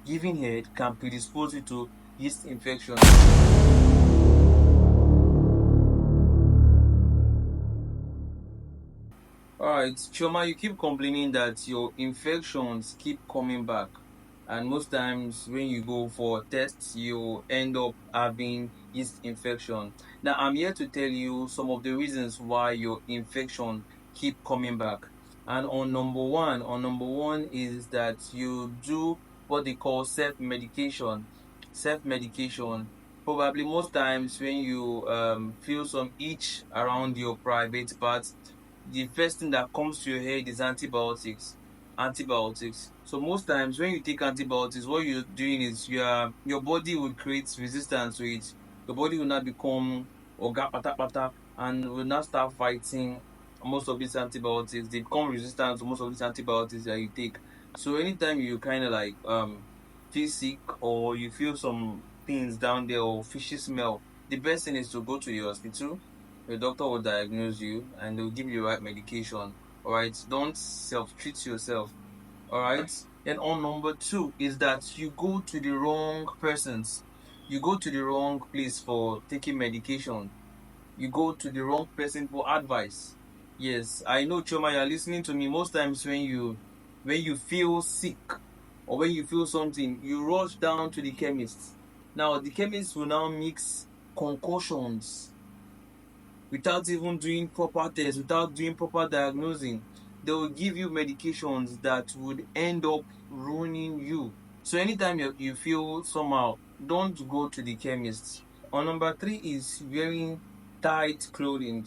giving head can predispose you to yeast infection. Alright, Chioma, you keep complaining that your infections keep coming back, and most times when you go for tests, you end up having yeast infection. Now, I'm here to tell you some of the reasons why your infection keep coming back. And on number one is that you do what they call self-medication. Self-medication. Probably most times when you feel some itch around your private parts, the first thing that comes to your head is antibiotics. So most times when you take antibiotics, what you're doing is your body will create resistance to it. Your body will not become oga pata and will not start fighting most of these antibiotics. They become resistant to most of these antibiotics that you take. So anytime you kind of like feel sick, or you feel some things down there, or fishy smell, the best thing is to go to the hospital. Your doctor will diagnose you and they'll give you the right medication. All right, don't self-treat yourself. All right. Then on number two is that you go to the wrong persons. You go to the wrong place for taking medication. You go to the wrong person for advice. Yes, I know, Choma, you're listening to me. Most times when you feel sick, or when you feel something, you rush down to the chemist. Now the chemist will now mix concoctions without even doing proper tests, without doing proper diagnosing. They will give you medications that would end up ruining you. So anytime you feel somehow, don't go to the chemist. On number three is wearing tight clothing.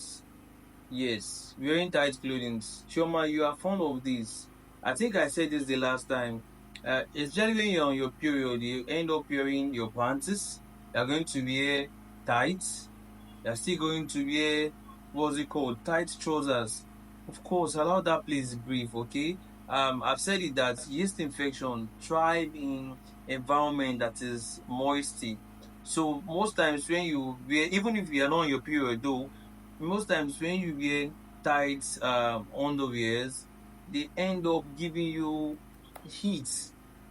Yes, wearing tight clothing. Shoma, you are fond of this. I think I said this the last time. Especially when you're on your period, you end up wearing your panties. You're going to wear tights. You're still going to wear, what's it called, tight trousers. Of course, allow that place breathe. Okay. I've said it that yeast infection thrive in environment that is moisty. So most times when you wear, even if you are not on your period though, most times when you wear tight underwears, they end up giving you heat,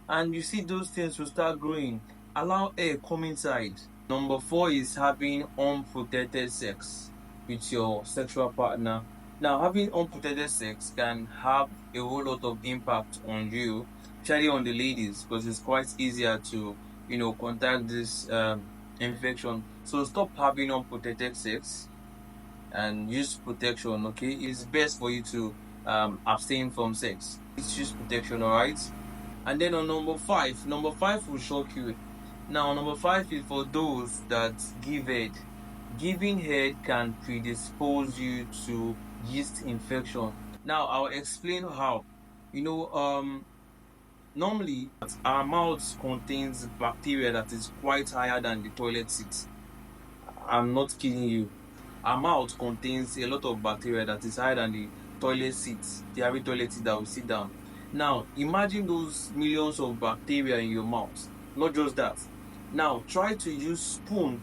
and you see those things will start growing. Allow air come inside. Number four is having unprotected sex with your sexual partner. Now, having unprotected sex can have a whole lot of impact on you, especially on the ladies, because it's quite easier to, contact this infection. So stop having unprotected sex and use protection. Okay, it's best for you to abstain from sex. It's use protection, all right. And then on number five will shock you. Now, number five is for those that give head. Giving head can predispose you to yeast infection. Now, I'll explain how. You know, normally our mouth contains bacteria that is quite higher than the toilet seat. I'm not kidding you. Our mouth contains a lot of bacteria that is higher than the toilet seat, the average toilet seat that we sit down. Now, imagine those millions of bacteria in your mouth. Not just that. Now, try to use spoon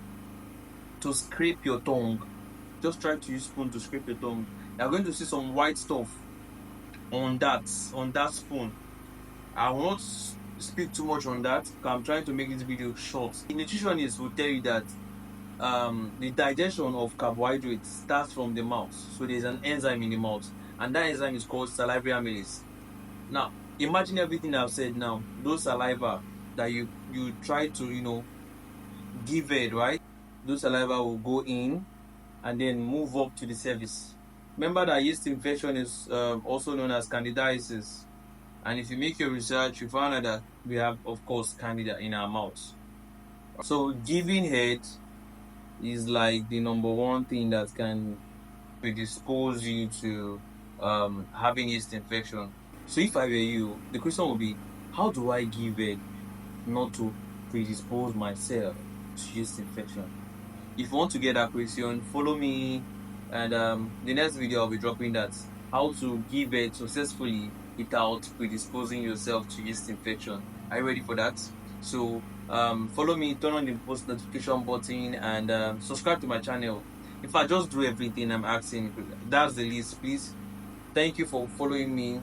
to scrape your tongue. Just try to use spoon to scrape your tongue. You're going to see some white stuff on that spoon. I will not speak too much on that because I'm trying to make this video short. The nutritionist will tell you that the digestion of carbohydrates starts from the mouth. So there's an enzyme in the mouth, and that enzyme is called salivary amylase. Now, imagine everything I've said now. Those saliva that you try to give it, right? Those saliva will go in and then move up to the cervix. Remember that yeast infection is also known as candidiasis. And if you make your research, you find out that we have, of course, candida in our mouths. So giving head is like the number one thing that can predispose you to having yeast infection. So if I were you, the question would be, how do I give head not to predispose myself to yeast infection? If you want to get that question, follow me, and the next video I'll be dropping that how to give head successfully without predisposing yourself to yeast infection. Are you ready for that? So follow me, turn on the post notification button, and subscribe to my channel. If I just do everything I'm asking, that's the list, please. Thank you for following me.